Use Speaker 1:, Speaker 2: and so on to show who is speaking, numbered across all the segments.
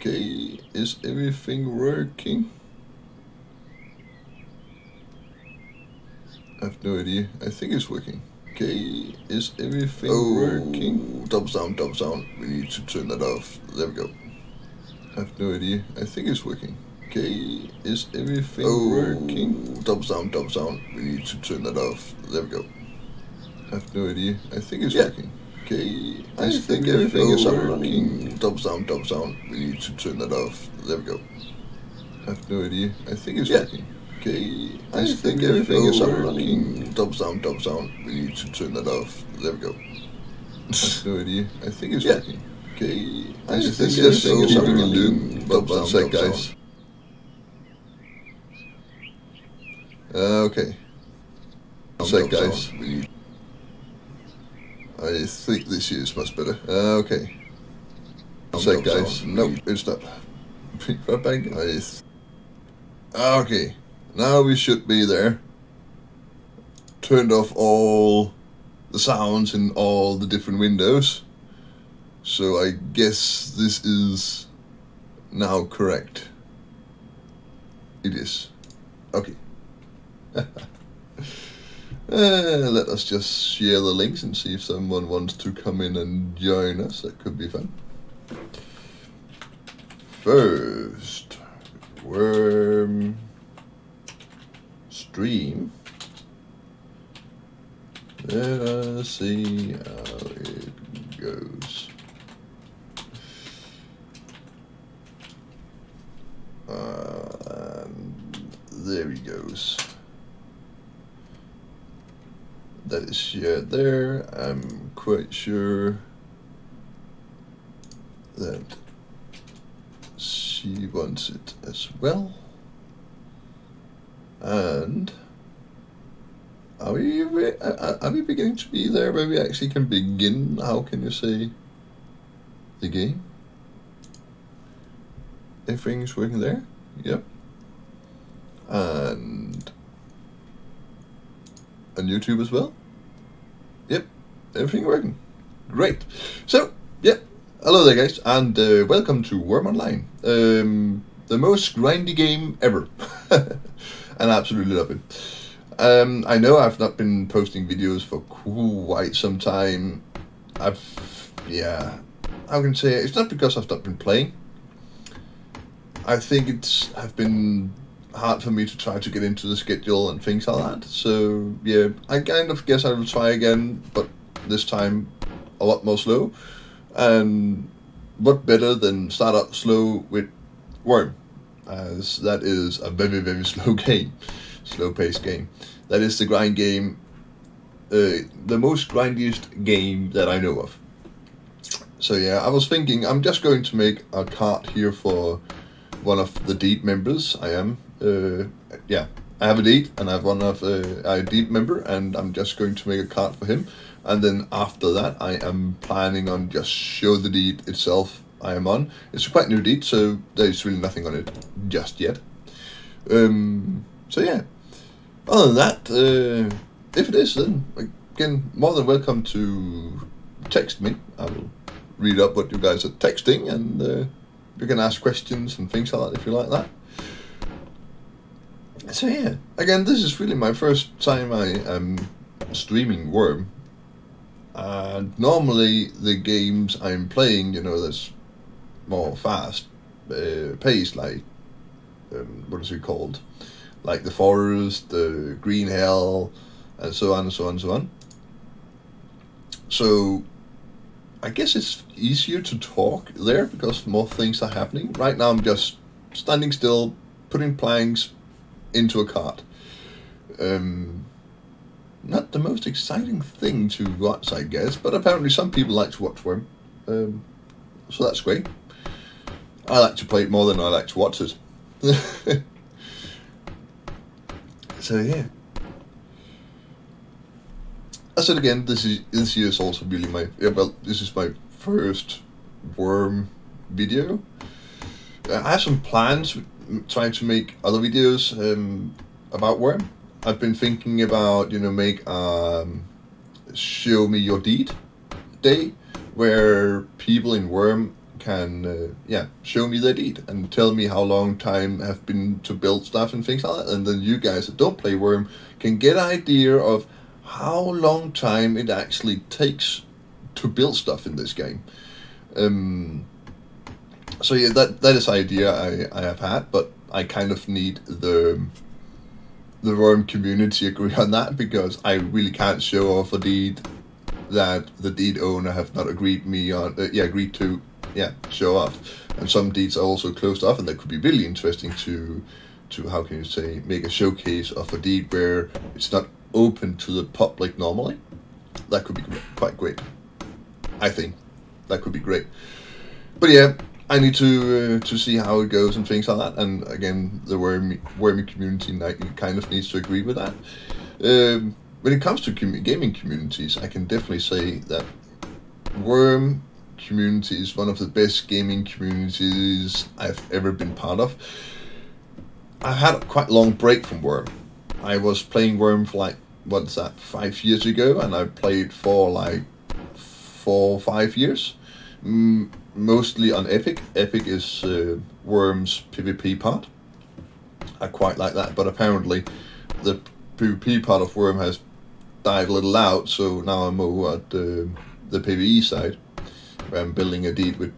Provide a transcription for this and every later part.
Speaker 1: Okay, is everything working? I have no idea. I think it's working. Okay, is everything working? Double sound. We need to turn that off. There we go. I have no idea. I think it's working. Okay, is everything working? Double sound. We need to turn that off. There we go. I have no idea. I think it's working. Okay, I think everything is working. Double sound. We need to turn that off. There we go. I have no idea. I think it's working. Okay, I think everything is working. Double sound. We need to turn that off. There we go. I have no idea. I think it's working. Okay, I think everything is working. Double sound, guys. Okay. Guys. I think this here is much better. Okay. Guys. Nope, it's not. Right back. Okay. Now we should be there. Turned off all the sounds in all the different windows. So I guess this is now correct. It is. Okay. Let us just share the links and see if someone wants to come in and join us. That could be fun. First, Wurm stream. Let us see how it goes. And there he goes. That is shared there. I'm quite sure that she wants it as well. And are we beginning to be there where we actually can begin? How can you say the game? Everything's working there? Yep. And on YouTube as well? Yep, everything working. Great. So, yep, hello there guys, and welcome to Wurm Online. The most grindy game ever. And I absolutely love it. I know I've not been posting videos for quite some time. How can I say it? It's not because I've not been playing. I think have been hard for me to try to get into the schedule and things like that. So yeah, I kind of guess I will try again, but this time a lot more slow. And what better than start up slow with Wurm, as that is a very slow game, slow paced game. That is the grind game, the most grindiest game that I know of. So yeah, I was thinking I'm just going to make a card here for one of the Deed members. I have a Deed and I have one of a Deed member, and I'm just going to make a card for him. And then after that, I am planning on just show the Deed itself I am on. It's a quite new Deed, so there's really nothing on it just yet. So yeah, other than that, if it is, then again, more than welcome to text me. I will read up what you guys are texting, and you can ask questions and things like that if you like that. So yeah, again, this is really my first time I am streaming Wurm. And normally the games I'm playing, you know, there's more fast paced, like what is it called? Like the Forest, the Green Hell, and so on and so on and so on. So I guess it's easier to talk there because more things are happening. Right now I'm just standing still, putting planks into a cart. Not the most exciting thing to watch, I guess, but apparently some people like to watch Wurm, so that's great. I like to play it more than I like to watch it. So yeah. I said again, this year is also really my this is my first Wurm video. I have some plans trying to make other videos about Wurm. I've been thinking about, you know, make show me your deed day, where people in Wurm can show me their deed and tell me how long time have been to build stuff and things like that, and then you guys that don't play Wurm can get an idea of how long time it actually takes to build stuff in this game. So yeah, that is the idea I have had, but I kind of need the Wurm community agree on that, because I really can't show off a deed that the deed owner have not agreed to show off. And some deeds are also closed off, and that could be really interesting to how can you say, make a showcase of a deed where it's not open to the public normally. That could be quite great. I think that could be great. But yeah, I need to see how it goes and things like that. And again, the Wurmy community kind of needs to agree with that. When it comes to gaming communities, I can definitely say that Wurm community is one of the best gaming communities I've ever been part of. I had a quite long break from Wurm. I was playing Wurm for like, what's that, 5 years ago, and I played for like 4 or 5 years. Mostly on Epic. Epic is Wurm's PvP part. I quite like that, but apparently the PvP part of Wurm has died a little out, so now I'm over at the PvE side, where I'm building a deed with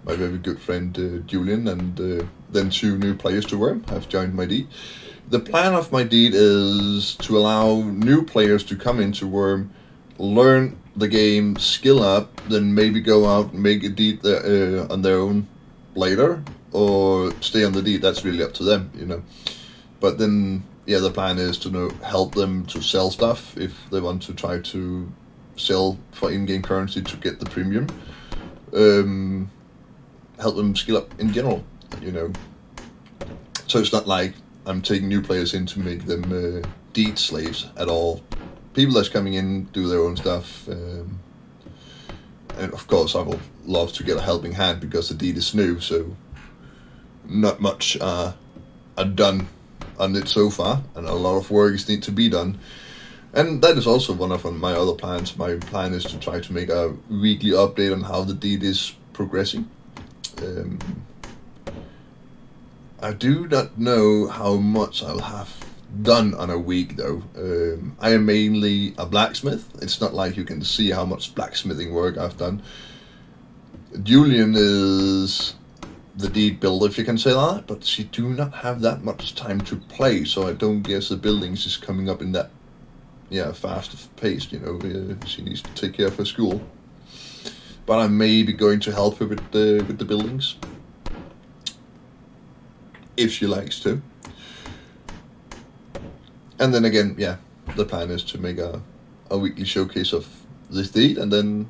Speaker 1: my very good friend Julian, and then 2 new players to Wurm have joined my deed. The plan of my deed is to allow new players to come into Wurm, learn the game, skill up, then maybe go out and make a deed on their own later, or stay on the deed. That's really up to them, you know. But then, yeah, the plan is to help them to sell stuff if they want to try to sell for in-game currency to get the premium. Help them skill up in general, you know. So it's not like I'm taking new players in to make them deed slaves at all. People that's coming in do their own stuff, and of course I will love to get a helping hand, because the deed is new, so not much are done on it so far, and a lot of work needs to be done. And that is also one of my other plans. My plan is to try to make a weekly update on how the deed is progressing. I do not know how much I'll have done on a week though. I am mainly a blacksmith. It's not like you can see how much blacksmithing work I've done. Julian is the deed builder, if you can say that, but she do not have that much time to play, so I don't guess the buildings is coming up in that fast paced, you know. She needs to take care of her school. But I may be going to help her with the buildings, if she likes to. And then again, yeah, the plan is to make a weekly showcase of this deed, and then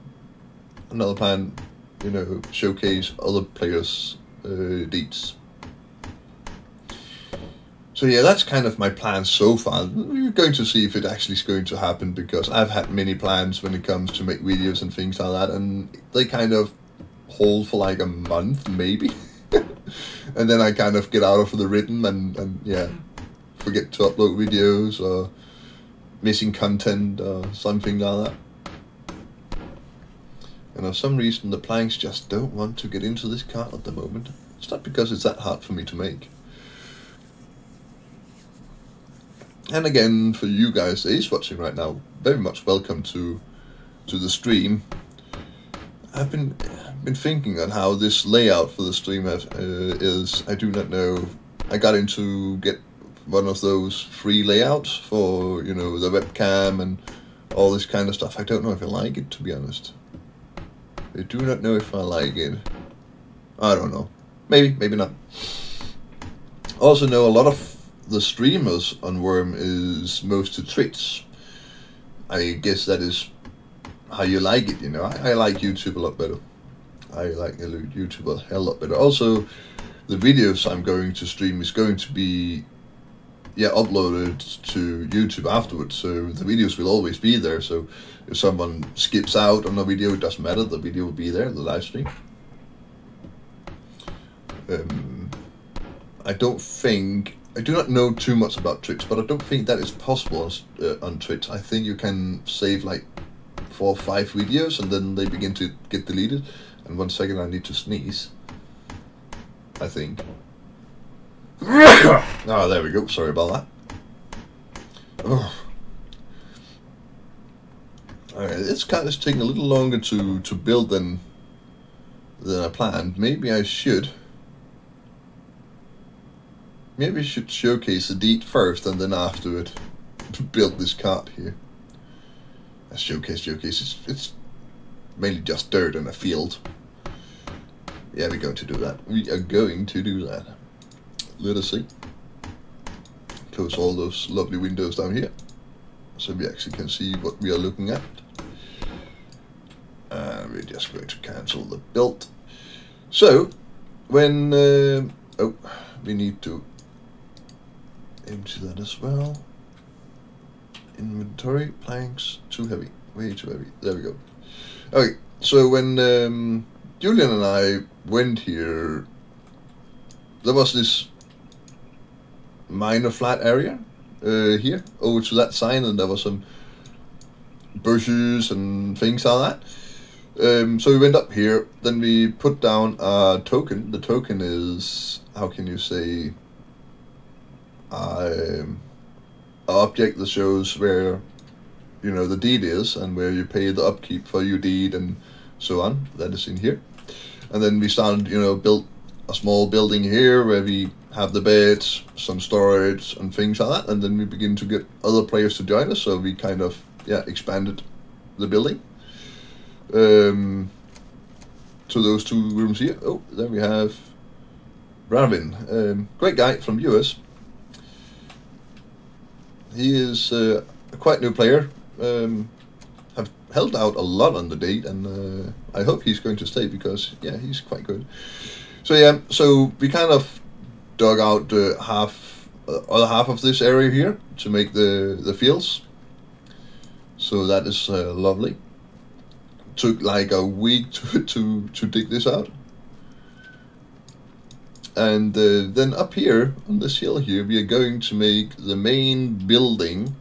Speaker 1: another plan, you know, showcase other players' deeds. So yeah, that's kind of my plan so far. We're going to see if it actually is going to happen, because I've had many plans when it comes to make videos and things like that, and they kind of hold for like a month, maybe. And then I kind of get out of the rhythm and yeah, forget to upload videos, or missing content or something like that. And for some reason the planks just don't want to get into this cart at the moment. It's not because it's that hard for me to make. And again, for you guys that is watching right now, very much welcome to the stream. I've been thinking on how this layout for the stream is. I do not know. I got into get one of those free layouts for, you know, the webcam and all this kind of stuff. I don't know if I like it, to be honest. I do not know if I like it. I don't know. Maybe, maybe not. Also know a lot of the streamers on Wurm is mostly Twitch. I guess that is how you like it, you know. I like YouTube a lot better. I like YouTube a hell lot better. Also, the videos I'm going to stream is going to be uploaded to YouTube afterwards, so the videos will always be there. So if someone skips out on a video, it doesn't matter, the video will be there, the live stream. I do not know too much about Twitch, but I don't think that is possible on Twitch. I think you can save like 4 or 5 videos, and then they begin to get deleted. And 1 second, I need to sneeze, I think. Oh, there we go. Sorry about that. Oh. Alright, it's kind of taking a little longer to build than I planned. Maybe I should showcase the deed first, and then after it build this cart here. Showcase. It's mainly just dirt and a field. Yeah, we're going to do that. We are going to do that. Let us see. Close all those lovely windows down here, so we actually can see what we are looking at. And we're just going to cancel the build. So, when we need to empty that as well. Inventory, planks, too heavy, way too heavy. There we go. Okay, so when Julian and I went here, there was this minor flat area here over to that sign, and there was some bushes and things like that. So we went up here, then we put down a token. The token is, how can you say, an object that shows where, you know, the deed is, and where you pay the upkeep for your deed and so on. That is in here. And then we started, you know, built a small building here where we have the beds, some storage and things like that, and then we begin to get other players to join us, so we kind of, yeah, expanded the building to those 2 rooms here. Oh, then we have Bravin, great guy from US. He is a quite new player, have held out a lot on the date, and I hope he's going to stay, because yeah, he's quite good. So yeah, so we kind of dug out the other half of this area here to make the fields. So that is lovely. Took like a week to dig this out. And then up here on this hill here, we are going to make the main building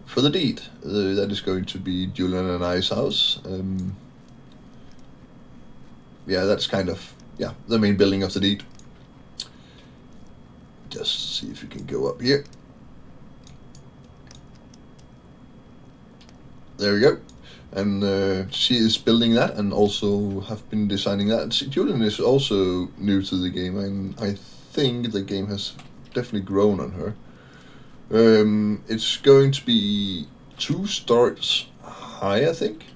Speaker 1: for the deed. That is going to be Julian and I's house. Yeah, that's kind of, yeah, the main building of the deed. Just see if we can go up here. There we go. And she is building that, and also have been designing that. Julian is also new to the game, and I think the game has definitely grown on her. It's going to be 2 starts high, I think.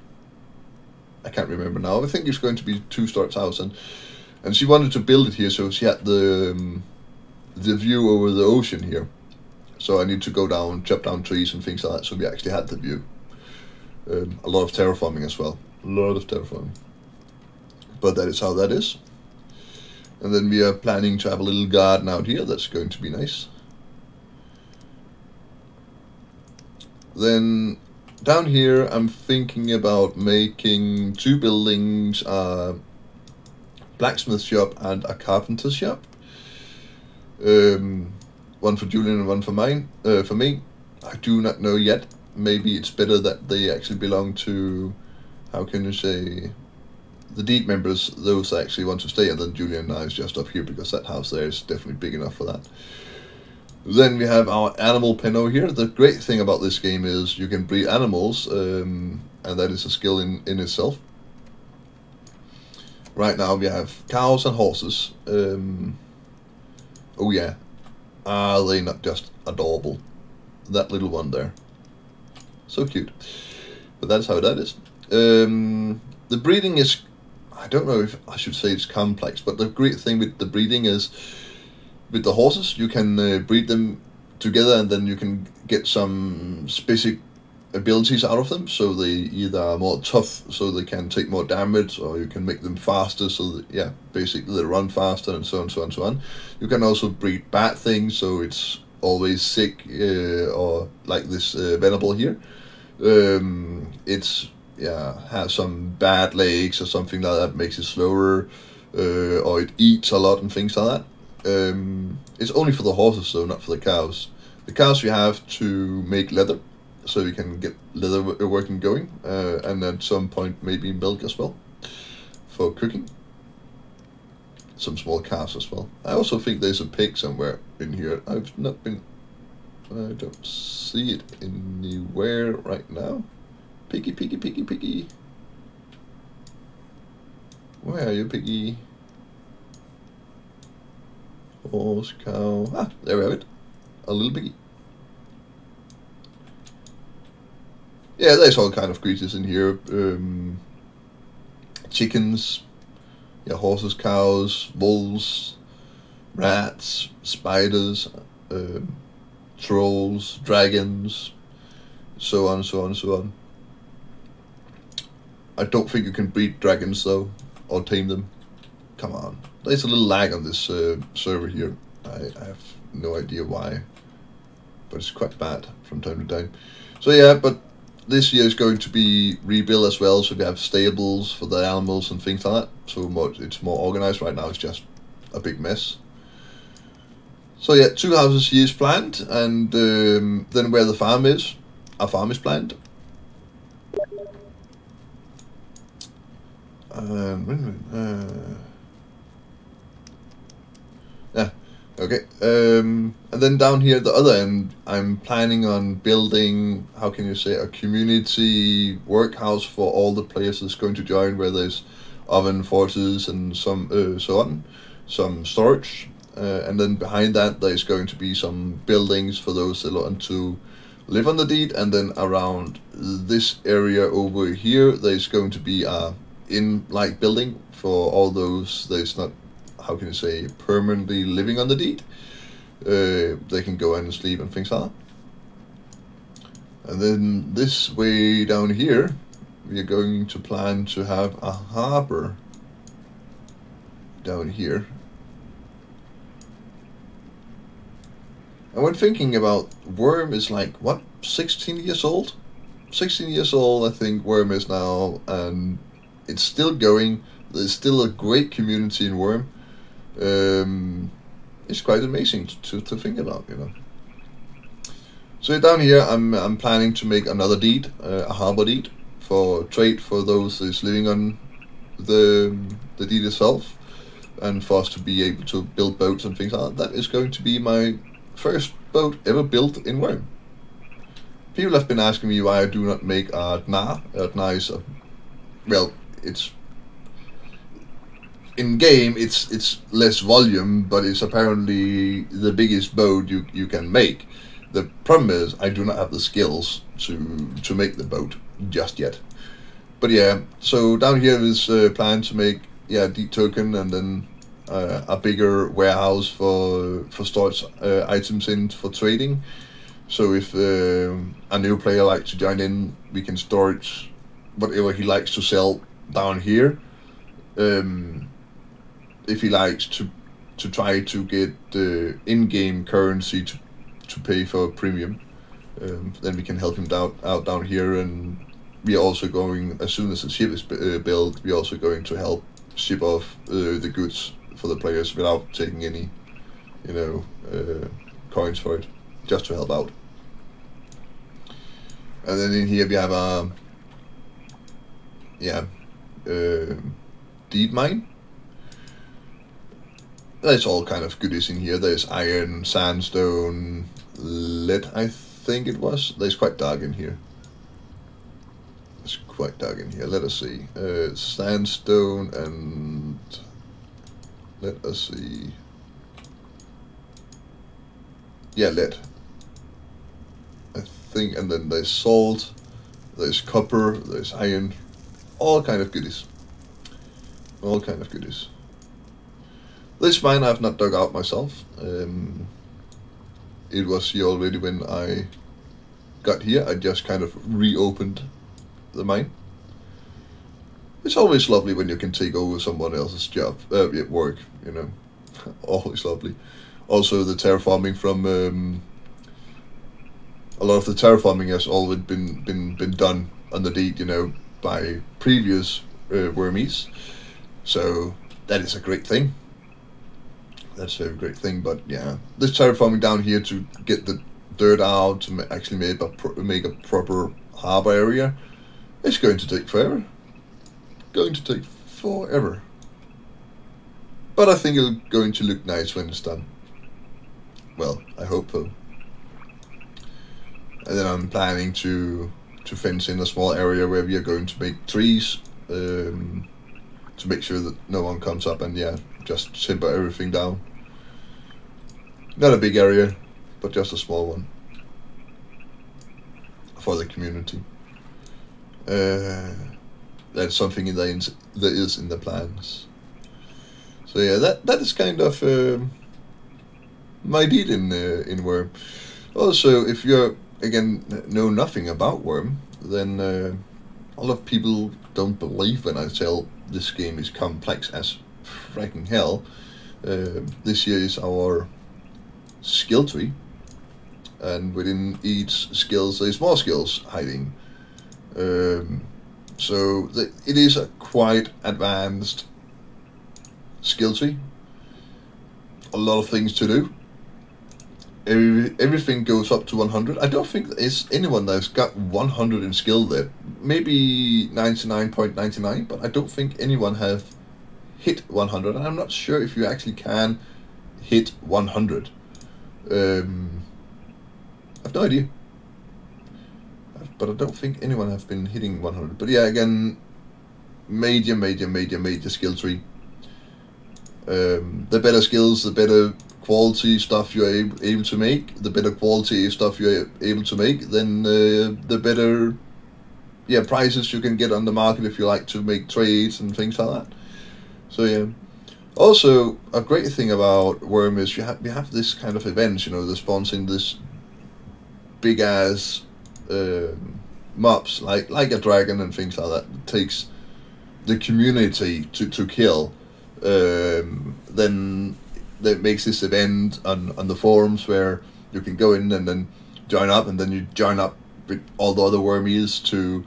Speaker 1: I can't remember now. I think it's going to be 2 starts house, and she wanted to build it here, so she had the view over the ocean here. So I need to go down, chop down trees and things like that, so we actually had the view. A lot of terraforming as well. A lot of terraforming. But that is how that is. And then we are planning to have a little garden out here. That's going to be nice. Then down here I'm thinking about making 2 buildings, a blacksmith shop and a carpenter shop. One for Julian and one for me. I do not know yet. Maybe it's better that they actually belong to, how can you say, the deed members, those that actually want to stay, and then Julian and I is just up here, because that house there is definitely big enough for that. Then we have our animal pen over here. The great thing about this game is you can breed animals, and that is a skill in itself. Right now we have cows and horses. Oh yeah, are they not just adorable? That little one there. So cute. But that's how that is. The breeding is, I don't know if I should say it's complex, but the great thing with the breeding is, with the horses, you can breed them together, and then you can get some specific abilities out of them. So they either are more tough, so they can take more damage, or you can make them faster, so that, yeah, basically they run faster, and so on, so on, so on. You can also breed bad things, so it's always sick, or like this Venable here. It's, yeah, has some bad legs or something like that, makes it slower, or it eats a lot and things like that. It's only for the horses though, not for the cows. The cows you have to make leather, so we can get leather working going, and at some point maybe milk as well for cooking. Some small calves as well. I also think there's a pig somewhere in here. I've not been... I don't see it anywhere right now. Piggy, piggy, piggy, piggy. Where are you, piggy? Horse, cow... Ah, there we have it. A little piggy. Yeah, there's all kind of creatures in here. Chickens, yeah, horses, cows, wolves, rats, spiders, trolls, dragons, so on, so on, so on. I don't think you can breed dragons though, or tame them. Come on. There's a little lag on this server here. I have no idea why, but it's quite bad from time to time. So yeah, but this year is going to be rebuilt as well, so we have stables for the animals and things like that. So it's more organized. Right now it's just a big mess. So yeah, 2 houses here is planned, and then where the farm is, our farm is planned. Yeah, okay. And then down here at the other end, I'm planning on building, how can you say, a community workhouse for all the players that's going to join, where there's oven, forces, and some so on, some storage. And then behind that, there's going to be some buildings for those that want to live on the deed. And then around this area over here, there's going to be a inn-like building for all those that's not, how can you say, permanently living on the deed. They can go in and sleep and things like that. And then this way down here, we are going to plan to have a harbor down here. And when thinking about Wurm is like, what, 16 years old? 16 years old, I think Wurm is now, and it's still going. There's still a great community in Wurm. It's quite amazing to think about, you know. So down here, I'm planning to make another deed, a harbor deed for trade for those who's living on the deed itself, and for us to be able to build boats and things like that. That is going to be my first boat ever built in Wurm. People have been asking me why I do not make a Dna. Dna is a, well, it's in game it's less volume, but it's apparently the biggest boat you can make. The problem is I do not have the skills to make the boat just yet. But yeah, so down here is plan to make, yeah, deed token, and then a bigger warehouse for storage items in for trading. So if a new player likes to join in, we can store whatever he likes to sell down here. If he likes to try to get in-game currency to pay for premium, then we can help him out down here. And we are also going, as soon as the ship is built, we are also going to help ship off the goods for the players without taking any, you know, coins for it, just to help out. And then in here we have a, yeah, deed mine. There's all kind of goodies in here. There's iron, sandstone, lead, I think it was. There's quite dark in here. It's quite dark in here. Let us see. Sandstone and... let us see. Yeah, lead. I think, and then there's salt, there's copper, there's iron, all kind of goodies. All kind of goodies. This mine I've not dug out myself. It was here already when I got here. I just kind of reopened the mine. It's always lovely when you can take over someone else's job, work, you know. Always lovely. Also the terraforming from a lot of the terraforming has always been done on the deed, you know, by previous Wurmies. So that is a great thing. That's a very great thing. But yeah, this terraforming down here to get the dirt out to actually make a proper harbor area, it's going to take forever. Going to take forever. But I think it's going to look nice when it's done. Well, I hope so. And then I'm planning to fence in a small area where we are going to make trees, to make sure that no one comes up and just timber everything down. Not a big area, but just a small one for the community. That's something that is in the plans. So yeah, that is kind of my deed in Wurm. Also, if you again know nothing about Wurm, then a lot of people don't believe when I tell this game is complex as fracking hell. This here is our skill tree, and within each skills there's more skills hiding. So it is a quite advanced skill tree. A lot of things to do. Everything goes up to 100. I don't think there's anyone that's got 100 in skill there. Maybe 99.99, but I don't think anyone have hit 100. And I'm not sure if you actually can hit 100. I have no idea. But I don't think anyone has been hitting 100. But yeah, again, major skill tree. The better skills, the better quality stuff you're able to make, the better quality stuff you're able to make, then the better prices you can get on the market if you like to make trades and things like that. So yeah. Also, a great thing about Wurm is we have this kind of events, they're sponsoring this big ass mobs like a dragon and things like that. It takes the community to kill. Then that makes this event on the forums where you can go in and then join up, and then you join up with all the other wormies to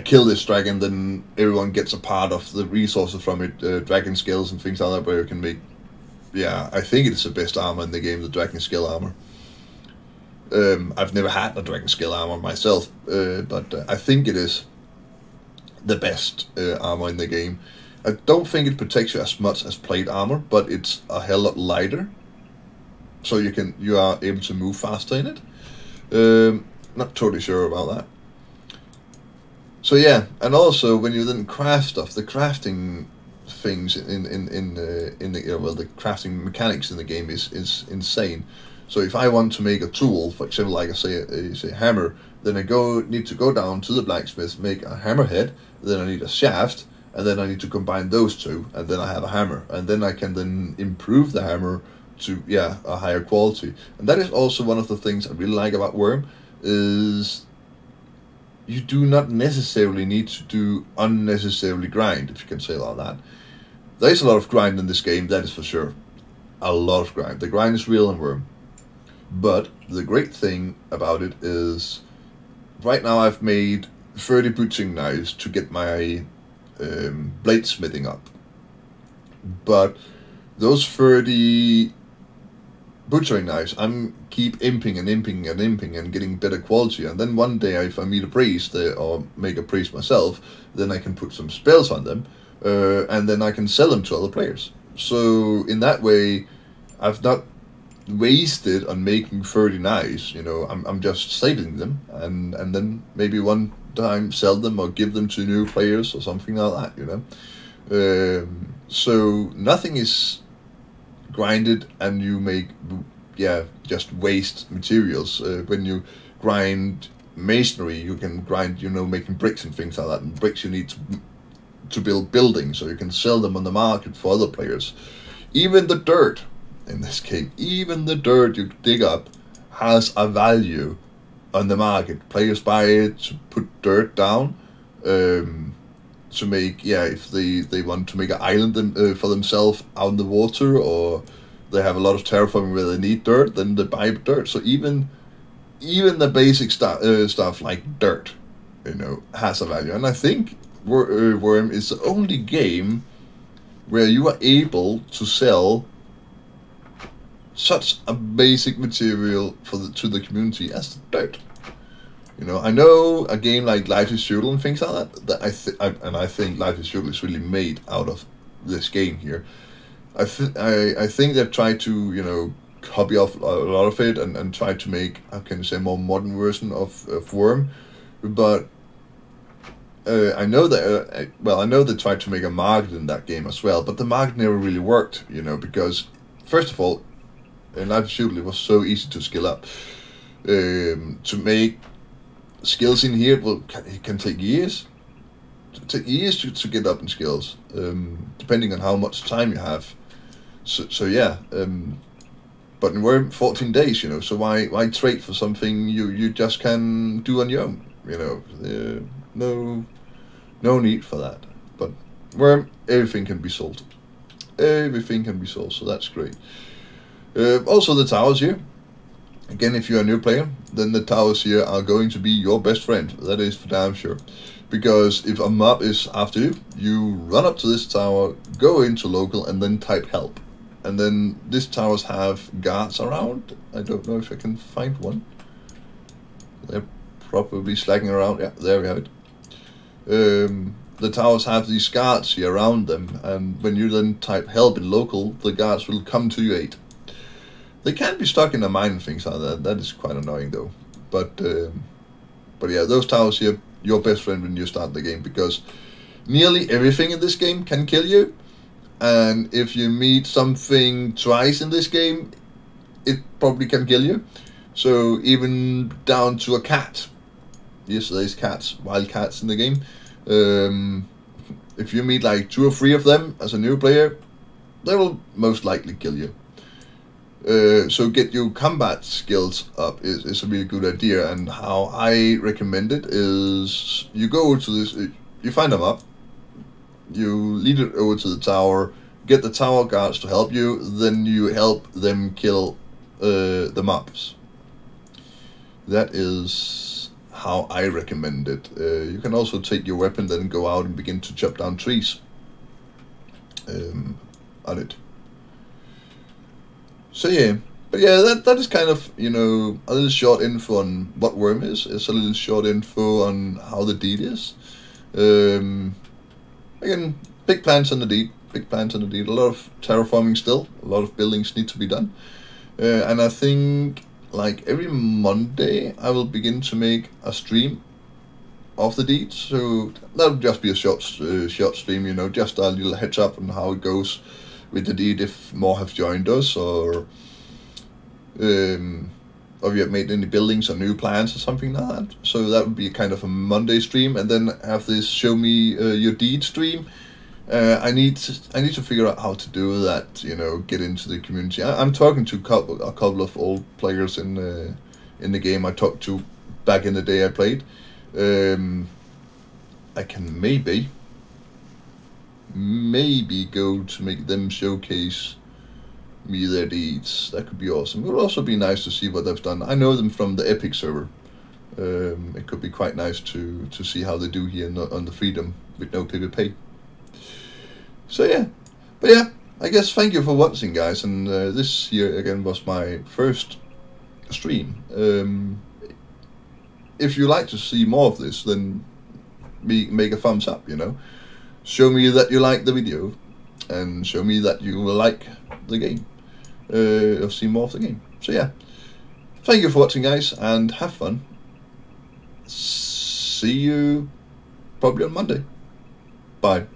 Speaker 1: kill this dragon. Then everyone gets a part of the resources from it, dragon skills and things like that, where you can make I think it's the best armor in the game, the dragon skill armor. I've never had a dragon skill armor myself, but I think it is the best armor in the game. I don't think it protects you as much as plate armor, but it's a hell lot lighter, so you are able to move faster in it. Not totally sure about that. So yeah, and also when you then craft stuff, the crafting things in the crafting mechanics in the game is insane. So if I want to make a tool, for example, like I say a hammer, then I need to go down to the blacksmith, make a hammer head, then I need a shaft, and then I need to combine those two, and then I have a hammer, and then I can then improve the hammer to a higher quality. And that is also one of the things I really like about Wurm, is you do not necessarily need to do unnecessarily grind, if you can say it like that. There is a lot of grind in this game, that is for sure. A lot of grind. The grind is real in Wurm. But the great thing about it is, right now I've made 30 butchering knives to get my bladesmithing up. But those 30 butchering knives, I'm keep imping and getting better quality, and then one day if I meet a priest or make a priest myself, then I can put some spells on them, and then I can sell them to other players. So in that way, I've not wasted on making 30 knives. I'm just saving them, and then maybe one time sell them or give them to new players or something like that. So nothing is grinded and you make just waste materials. When you grind masonry, you can grind making bricks and things like that, and bricks you need to build buildings, so you can sell them on the market for other players. Even the dirt in this game, even the dirt you dig up has a value on the market. Players buy it to put dirt down, to make, if they want to make an island for themselves out in the water, or they have a lot of terraforming where they need dirt, then they buy dirt. So even the basic stuff like dirt, has a value. And I think Wurm is the only game where you are able to sell such a basic material for to the community as the dirt. You know, I know a game like Life is Feudal and things like that. I think Life is Feudal is really made out of this game here. I think they've tried to, you know, copy off a lot of it and try to make, how can you say, more modern version of Wurm, but I know that I know they tried to make a market in that game as well, but the market never really worked, you know, because first of all, in Life is Feudal it was so easy to skill up. To make skills in here, well, it can take years. Take years to get up in skills, depending on how much time you have. So yeah, but in Wurm 14 days, you know. So why trade for something you just can do on your own? You know, no need for that. But Wurm, everything can be salted. Everything can be solved, so that's great. Also the towers here. Again, if you're a new player, then the towers here are going to be your best friend. That is for damn sure. Because if a mob is after you, you run up to this tower, go into local, and then type help. And then these towers have guards around. I don't know if I can find one. They're probably slacking around. Yeah, there we have it. The towers have these guards here around them, and when you then type help in local, the guards will come to your aid. They can be stuck in a mine and things like that. That is quite annoying though. But yeah, those towers here, your best friend when you start the game, because nearly everything in this game can kill you. And if you meet something twice in this game, it probably can kill you. So even down to a cat. Yes, there's cats, wild cats in the game. If you meet like 2 or 3 of them as a new player, they will most likely kill you. So get your combat skills up is a really good idea, and how I recommend it is you go to this, you find them up, you lead it over to the tower, get the tower guards to help you, then you help them kill the mobs. That is how I recommend it. You can also take your weapon then go out and begin to chop down trees on it. So yeah, but yeah, that is kind of, you know, a little short info on what Wurm is. It's a little short info on how the deed is. Again, big plans on the deed. Big plans on the deed. A lot of terraforming still. A lot of buildings need to be done. And I think like every Monday I will begin to make a stream of the deed. So that'll just be a short stream, you know, just a little heads up on how it goes with the deed, if more have joined us, or we have made any buildings or new plans or something like that. So that would be kind of a Monday stream, and then have this show me your deed stream. I need to figure out how to do that. You know, get into the community. I'm talking to a couple of old players in the game I talked to back in the day I played. I can maybe go to make them showcase me their deeds. That could be awesome. It would also be nice to see what they've done. I know them from the Epic server. It could be quite nice to see how they do here on the Freedom with no PvP. So yeah, but yeah, I guess thank you for watching, guys, and this here again was my first stream. If you like to see more of this, then make a thumbs up, you know. Show me that you like the video, and show me that you will like the game, or see more of the game. So yeah, thank you for watching, guys, and have fun. See you probably on Monday. Bye.